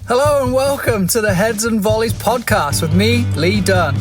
Hello and welcome to the Heads and Volleys podcast with me, Lee Dunn.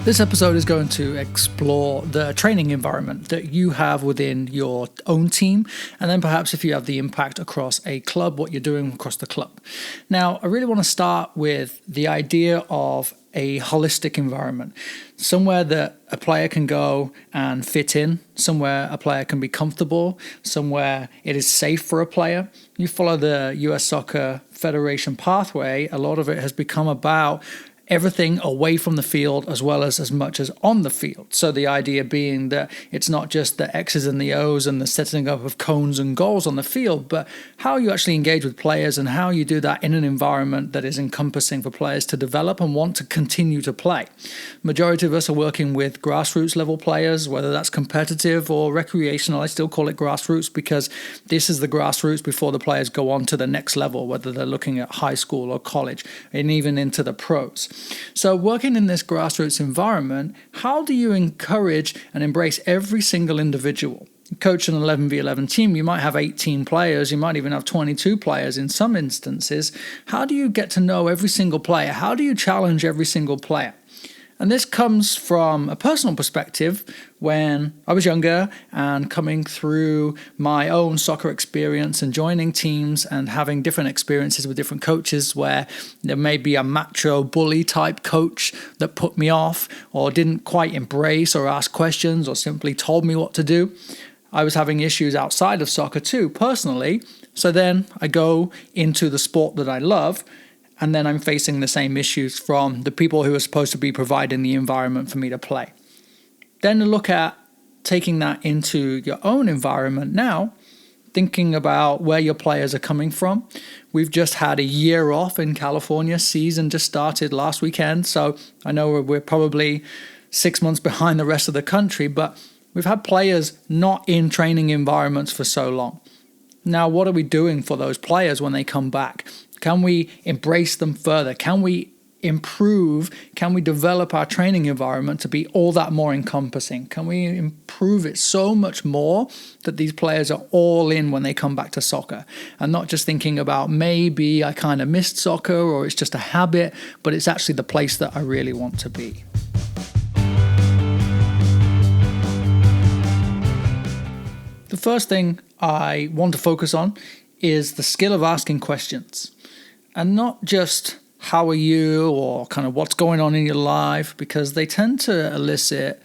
This episode is going to explore the training environment that you have within your own team, and then perhaps if you have the impact across a club, what you're doing across the club. Now, I really want to start with the idea of a holistic environment, somewhere that a player can go and fit in, somewhere a player can be comfortable, somewhere it is safe for a player. You follow the US Soccer Federation pathway, a lot of it has become about everything away from the field as well as much as on the field. So the idea being that it's not just the X's and the O's and the setting up of cones and goals on the field, but how you actually engage with players and how you do that in an environment that is encompassing for players to develop and want to continue to play. Majority of us are working with grassroots level players, whether that's competitive or recreational. I still call it grassroots because this is the grassroots before the players go on to the next level, whether they're looking at high school or college and even into the pros. So working in this grassroots environment, how do you encourage and embrace every single individual? Coach an 11v11 team, you might have 18 players, you might even have 22 players in some instances. How do you get to know every single player? How do you challenge every single player? And this comes from a personal perspective when I was younger and coming through my own soccer experience and joining teams and having different experiences with different coaches where there may be a macho bully type coach that put me off or didn't quite embrace or ask questions or simply told me what to do. I was having issues outside of soccer too, personally. So then I go into the sport that I love, and then I'm facing the same issues from the people who are supposed to be providing the environment for me to play. Then look at taking that into your own environment now, thinking about where your players are coming from. We've just had a year off in California. Season just started last weekend, so I know we're probably 6 months behind the rest of the country, but we've had players not in training environments for so long. Now, what are we doing for those players when they come back? Can we embrace them further? Can we improve? Can we develop our training environment to be all that more encompassing? Can we improve it so much more that these players are all in when they come back to soccer and not just thinking about maybe I kind of missed soccer or it's just a habit, but it's actually the place that I really want to be. The first thing I want to focus on is the skill of asking questions. And not just how are you or kind of what's going on in your life, because they tend to elicit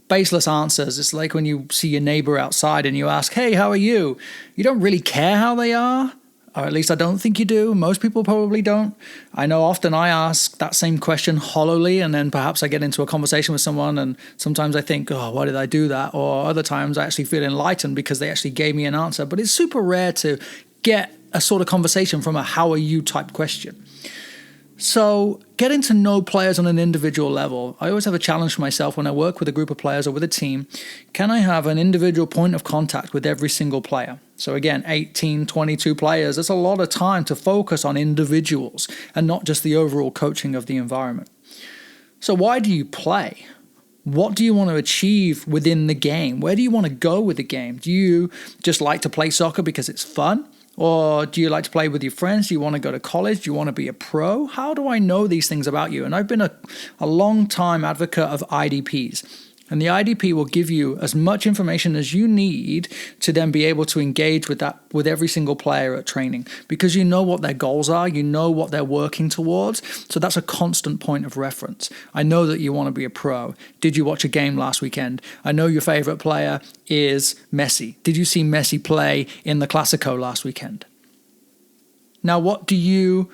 baseless answers. It's like when you see your neighbor outside and you ask, hey, how are you? You don't really care how they are, or at least I don't think you do. Most people probably don't. I know often I ask that same question hollowly, and then perhaps I get into a conversation with someone and sometimes I think, oh, why did I do that? Or other times I actually feel enlightened because they actually gave me an answer. But it's super rare to get a sort of conversation from a how are you type question. So getting to know players on an individual level, I always have a challenge for myself when I work with a group of players or with a team. Can I have an individual point of contact with every single player? So again, 18, 22 players, that's a lot of time to focus on individuals and not just the overall coaching of the environment. So why do you play? What do you want to achieve within the game? Where do you want to go with the game? Do you just like to play soccer because it's fun? Or do you like to play with your friends? Do you want to go to college? Do you want to be a pro? How do I know these things about you? And I've been a long time advocate of IDPs. And the IDP will give you as much information as you need to then be able to engage with that with every single player at training, because you know what their goals are, you know what they're working towards. So that's a constant point of reference. I know that you want to be a pro. Did you watch a game last weekend? I know your favorite player is Messi. Did you see Messi play in the Clasico last weekend? Now, what do you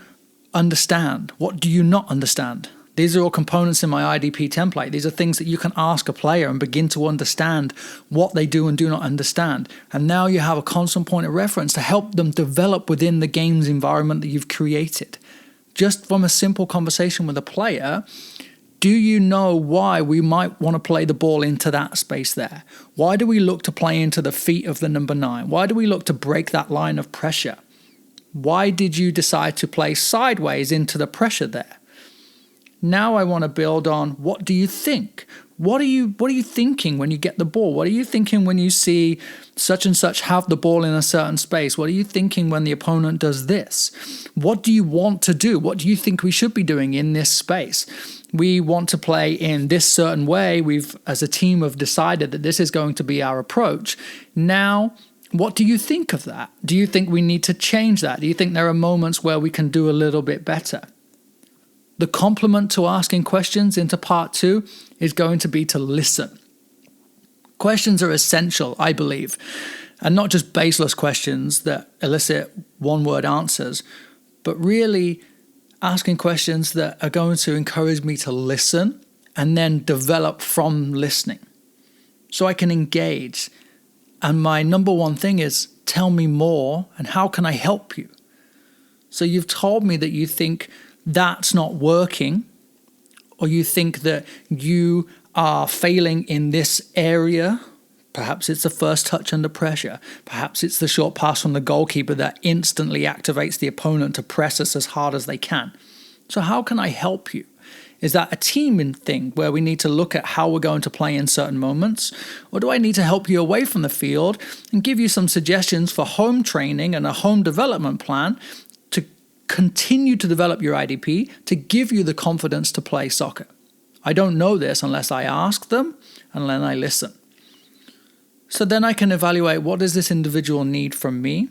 understand? What do you not understand? These are all components in my IDP template. These are things that you can ask a player and begin to understand what they do and do not understand. And now you have a constant point of reference to help them develop within the game's environment that you've created. Just from a simple conversation with a player, do you know why we might want to play the ball into that space there? Why do we look to play into the feet of the number 9? Why do we look to break that line of pressure? Why did you decide to play sideways into the pressure there? Now I want to build on, what do you think? What are you thinking when you get the ball? What are you thinking when you see such and such have the ball in a certain space? What are you thinking when the opponent does this? What do you want to do? What do you think we should be doing in this space? We want to play in this certain way. We've, as a team, have decided that this is going to be our approach. Now, what do you think of that? Do you think we need to change that? Do you think there are moments where we can do a little bit better? The complement to asking questions into part 2 is going to be to listen. Questions are essential, I believe, and not just baseless questions that elicit one-word answers, but really asking questions that are going to encourage me to listen and then develop from listening so I can engage. And my number one thing is, tell me more and how can I help you? So you've told me that you think that's not working, or you think that you are failing in this area. Perhaps it's the first touch under pressure. Perhaps it's the short pass from the goalkeeper that instantly activates the opponent to press us as hard as they can. So how can I help you? Is that a team thing where we need to look at how we're going to play in certain moments? Or do I need to help you away from the field and give you some suggestions for home training and a home development plan to continue to develop your IDP to give you the confidence to play soccer? I don't know this unless I ask them and then I listen. So then I can evaluate, what does this individual need from me?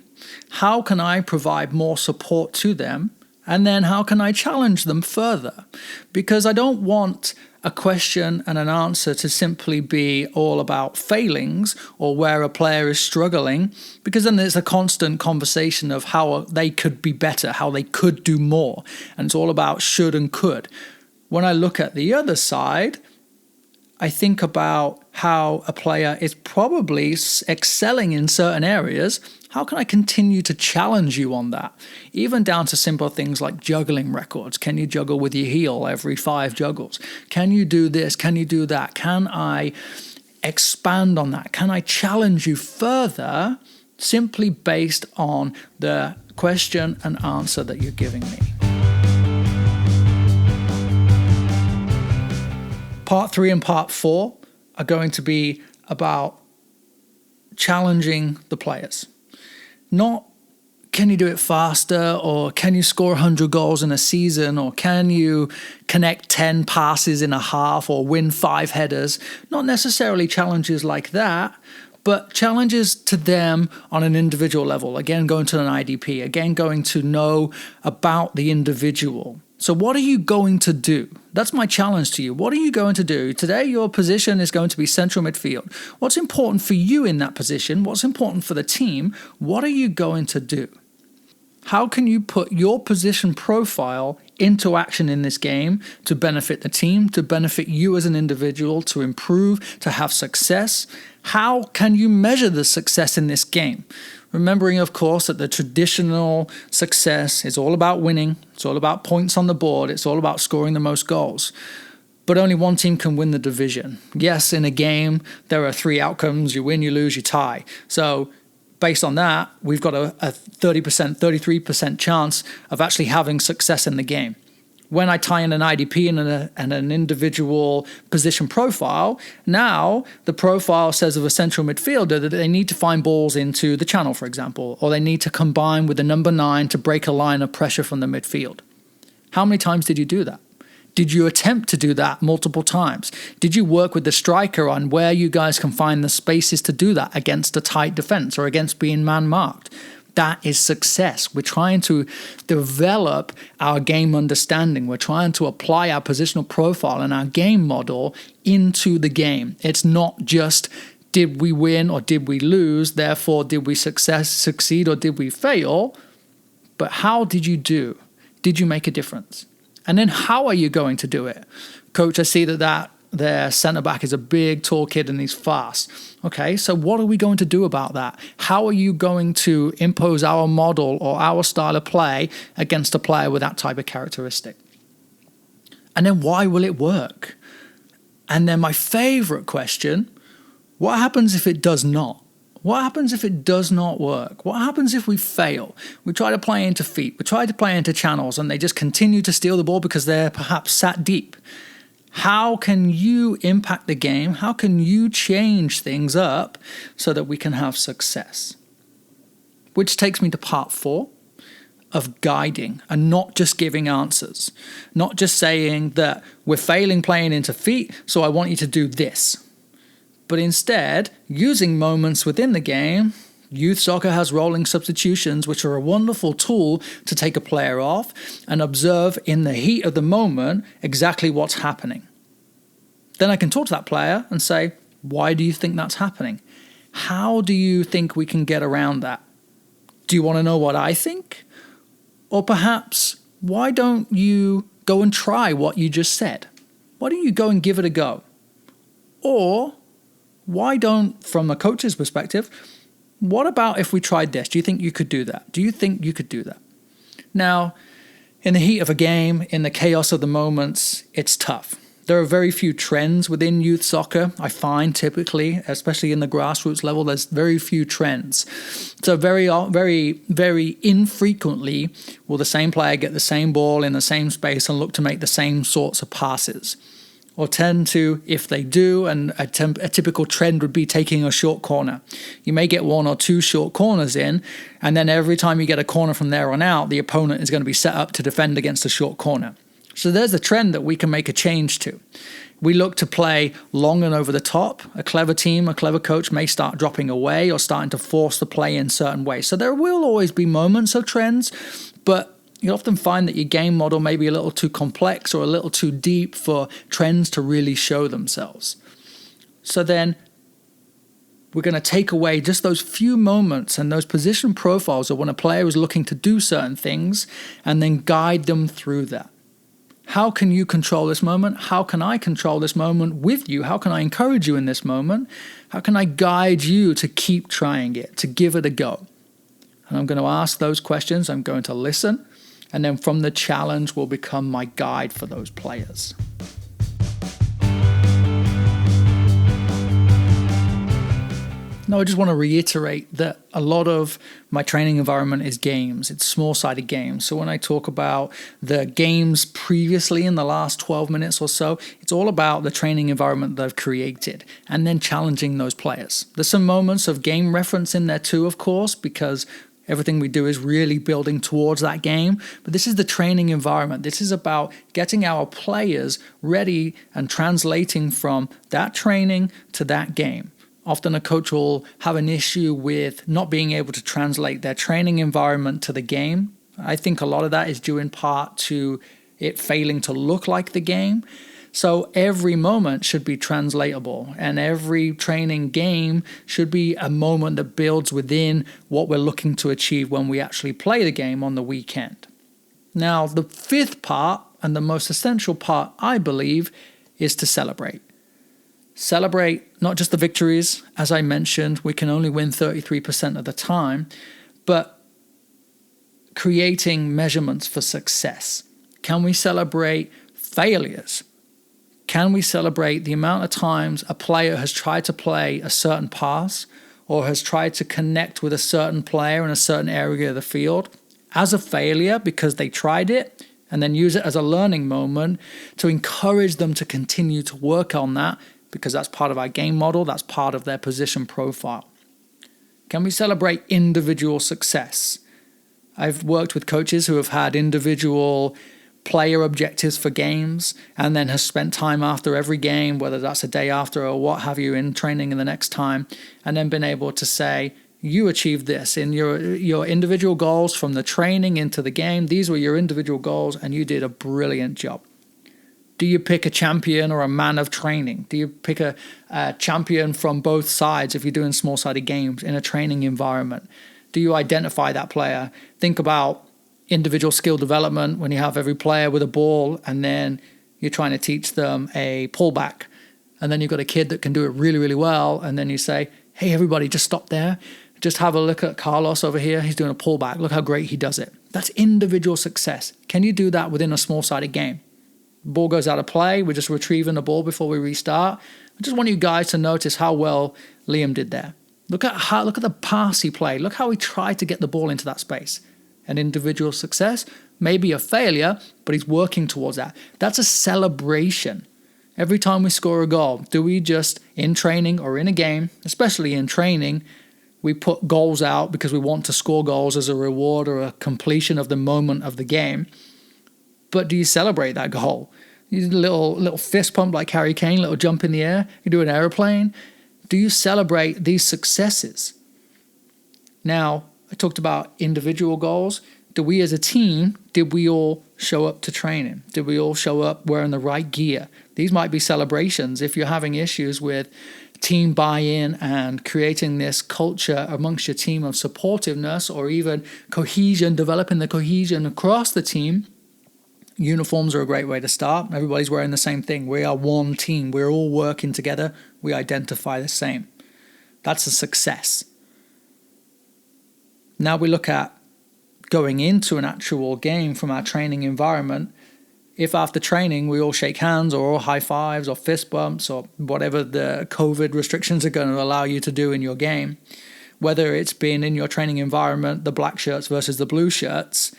How can I provide more support to them? And then how can I challenge them further? Because I don't want a question and an answer to simply be all about failings or where a player is struggling, because then there's a constant conversation of how they could be better, how they could do more. And it's all about should and could. When I look at the other side, I think about how a player is probably excelling in certain areas. How can I continue to challenge you on that? Even down to simple things like juggling records. Can you juggle with your heel every 5 juggles? Can you do this? Can you do that? Can I expand on that? Can I challenge you further simply based on the question and answer that you're giving me? Part 3 and part 4 are going to be about challenging the players. Not can you do it faster, or can you score 100 goals in a season, or can you connect 10 passes in a half or win 5 headers. Not necessarily challenges like that, but challenges to them on an individual level. Again, going to an IDP, again, going to know about the individual. So what are you going to do? That's my challenge to you. What are you going to do? Today, your position is going to be central midfield. What's important for you in that position? What's important for the team? What are you going to do? How can you put your position profile into action in this game to benefit the team, to benefit you as an individual, to improve, to have success? How can you measure the success in this game? Remembering, of course, that the traditional success is all about winning. It's all about points on the board. It's all about scoring the most goals. But only one team can win the division. Yes, in a game, there are 3 outcomes. You win, you lose, you tie. So based on that, we've got a 30%, 33% chance of actually having success in the game. When I tie in an IDP and an individual position profile, now the profile says of a central midfielder that they need to find balls into the channel, for example, or they need to combine with the number 9 to break a line of pressure from the midfield. How many times did you do that? Did you attempt to do that multiple times? Did you work with the striker on where you guys can find the spaces to do that against a tight defense or against being man-marked? That is success. We're trying to develop our game understanding. We're trying to apply our positional profile and our game model into the game. It's not just did we win or did we lose, therefore did we succeed or did we fail, but how did you do? Did you make a difference? And then how are you going to do it? Coach, I see that their centre-back is a big, tall kid and he's fast. Okay, so what are we going to do about that? How are you going to impose our model or our style of play against a player with that type of characteristic? And then why will it work? And then my favorite question, what happens if it does not? What happens if it does not work? What happens if we fail? We try to play into feet, we try to play into channels, and they just continue to steal the ball because they're perhaps sat deep. How can you impact the game? How can you change things up so that we can have success? Which takes me to part 4 of guiding and not just giving answers. Not just saying that we're failing playing into feet, so I want you to do this. But instead, using moments within the game. Youth soccer has rolling substitutions, which are a wonderful tool to take a player off and observe in the heat of the moment exactly what's happening. Then I can talk to that player and say, why do you think that's happening? How do you think we can get around that? Do you want to know what I think? Or perhaps, why don't you go and try what you just said? Why don't you go and give it a go? Or why don't, from a coach's perspective, what about if we tried this? Do you think you could do that? Do you think you could do that? Now, in the heat of a game, in the chaos of the moments, it's tough. There are very few trends within youth soccer, I find typically, especially in the grassroots level, there's very few trends. So very infrequently will the same player get the same ball in the same space and look to make the same sorts of passes. Or tend to, if they do, and a typical trend would be taking a short corner. You may get 1 or 2 short corners in, and then every time you get a corner from there on out, the opponent is going to be set up to defend against a short corner. So there's a trend that we can make a change to. We look to play long and over the top. A clever team, a clever coach may start dropping away or starting to force the play in certain ways. So there will always be moments of trends, but you often find that your game model may be a little too complex or a little too deep for trends to really show themselves. So then we're going to take away just those few moments and those position profiles of when a player is looking to do certain things and then guide them through that. How can you control this moment? How can I control this moment with you? How can I encourage you in this moment? How can I guide you to keep trying it, to give it a go? And I'm going to ask those questions. I'm going to listen. And then from the challenge will become my guide for those players. Now, I just want to reiterate that a lot of my training environment is games. It's small-sided games. So when I talk about the games previously in the last 12 minutes or so, it's all about the training environment that I've created and then challenging those players. There's some moments of game reference in there too, of course, because everything we do is really building towards that game. But this is the training environment. This is about getting our players ready and translating from that training to that game. Often a coach will have an issue with not being able to translate their training environment to the game. I think a lot of that is due in part to it failing to look like the game. So every moment should be translatable, and every training game should be a moment that builds within what we're looking to achieve when we actually play the game on the weekend. Now, the 5th part, and the most essential part, I believe, is to celebrate. Celebrate not just the victories. As I mentioned, we can only win 33% of the time, but creating measurements for success. Can we celebrate failures? Can we celebrate the amount of times a player has tried to play a certain pass or has tried to connect with a certain player in a certain area of the field as a failure because they tried it, and then use it as a learning moment to encourage them to continue to work on that, because that's part of our game model, that's part of their position profile? Can we celebrate individual success? I've worked with coaches who have had individual player objectives for games and then has spent time after every game, whether that's a day after or what have you, in training in the next time, and then been able to say, you achieved this in your individual goals from the training into the game. These were your individual goals and you did a brilliant job. Do you pick a champion or a man of training? Do you pick a champion from both sides if you're doing small-sided games in a training environment? Do you identify that player? Think about individual skill development when you have every player with a ball and then you're trying to teach them a pullback. And then you've got a kid that can do it really, really well. And then you say, hey, everybody, just stop there. Just have a look at Carlos over here. He's doing a pullback. Look how great he does it. That's individual success. Can you do that within a small-sided game? Ball goes out of play. We're just retrieving the ball before we restart. I just want you guys to notice how well Liam did there. Look at the pass he played. Look how he tried to get the ball into that space. An individual success, maybe a failure, but he's working towards that. That's a celebration. Every time we score a goal, do we just, in training or in a game, especially in training, we put goals out because we want to score goals as a reward or a completion of the moment of the game? But do you celebrate that goal? You do a little fist pump like Harry Kane, little jump in the air. You do an airplane. Do you celebrate these successes? Now, I talked about individual goals. Do we as a team, did we all show up to training? Did we all show up wearing the right gear? These might be celebrations. If you're having issues with team buy-in and creating this culture amongst your team of supportiveness or even cohesion, developing the cohesion across the team, uniforms are a great way to start. Everybody's wearing the same thing. We are one team. We're all working together. We identify the same. That's a success. Now we look at going into an actual game from our training environment. If after training we all shake hands or all high fives or fist bumps or whatever the COVID restrictions are going to allow you to do in your game, whether it's been in your training environment, the black shirts versus the blue shirts,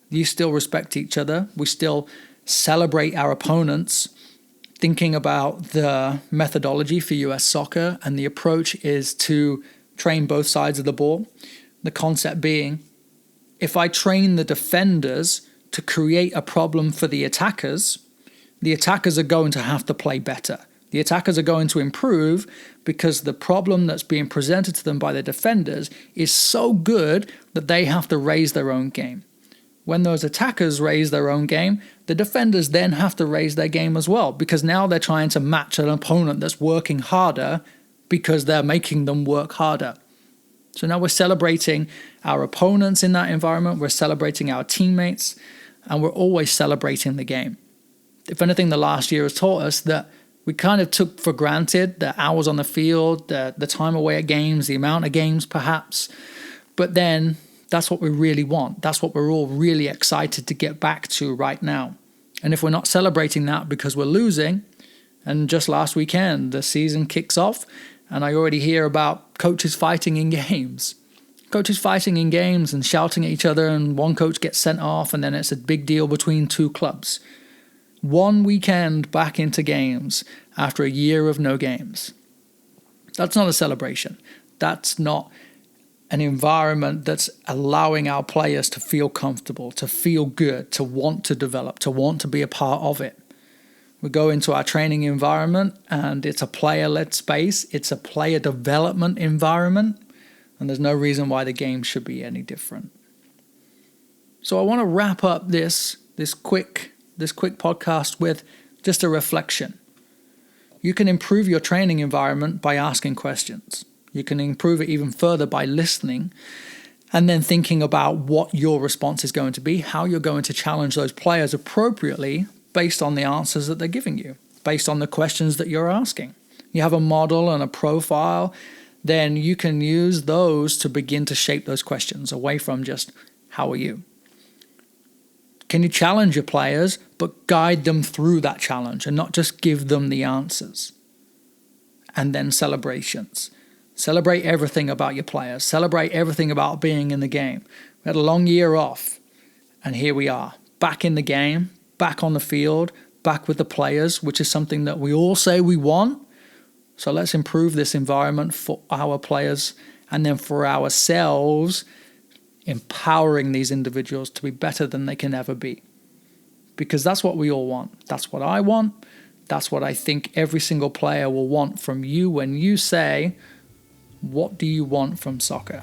you still respect each other. We still celebrate our opponents, thinking about the methodology for US soccer, and the approach is to train both sides of the ball. The concept being, if I train the defenders to create a problem for the attackers are going to have to play better. The attackers are going to improve because the problem that's being presented to them by the defenders is so good that they have to raise their own game. When those attackers raise their own game, the defenders then have to raise their game as well, because now they're trying to match an opponent that's working harder because they're making them work harder. So now we're celebrating our opponents in that environment, we're celebrating our teammates, and we're always celebrating the game. If anything, the last year has taught us that we kind of took for granted the hours on the field, the time away at games, the amount of games perhaps, but then that's what we really want. That's what we're all really excited to get back to right now. And if we're not celebrating that because we're losing, and just last weekend, the season kicks off, and I already hear about coaches fighting in games. Coaches fighting in games and shouting at each other, and one coach gets sent off, and then it's a big deal between two clubs. One weekend back into games after a year of no games. That's not a celebration. That's not an environment that's allowing our players to feel comfortable, to feel good, to want to develop, to want to be a part of it. We go into our training environment and it's a player-led space. It's a player development environment, and there's no reason why the game should be any different. So I want to wrap up this quick podcast with just a reflection. You can improve your training environment by asking questions. You can improve it even further by listening and then thinking about what your response is going to be, how you're going to challenge those players appropriately based on the answers that they're giving you, based on the questions that you're asking. You have a model and a profile, then you can use those to begin to shape those questions away from just, how are you? Can you challenge your players, but guide them through that challenge and not just give them the answers? And then celebrations. Celebrate everything about your players. Celebrate everything about being in the game. We had a long year off, and here we are, back in the game, back on the field, back with the players, which is something that we all say we want. So let's improve this environment for our players and then for ourselves, empowering these individuals to be better than they can ever be. Because that's what we all want. That's what I want. That's what I think every single player will want from you when you say, what do you want from soccer?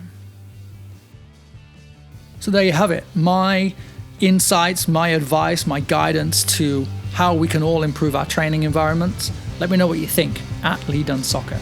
So there you have it. My insights, my advice, my guidance to how we can all improve our training environments. Let me know what you think at Lee Dunn Soccer.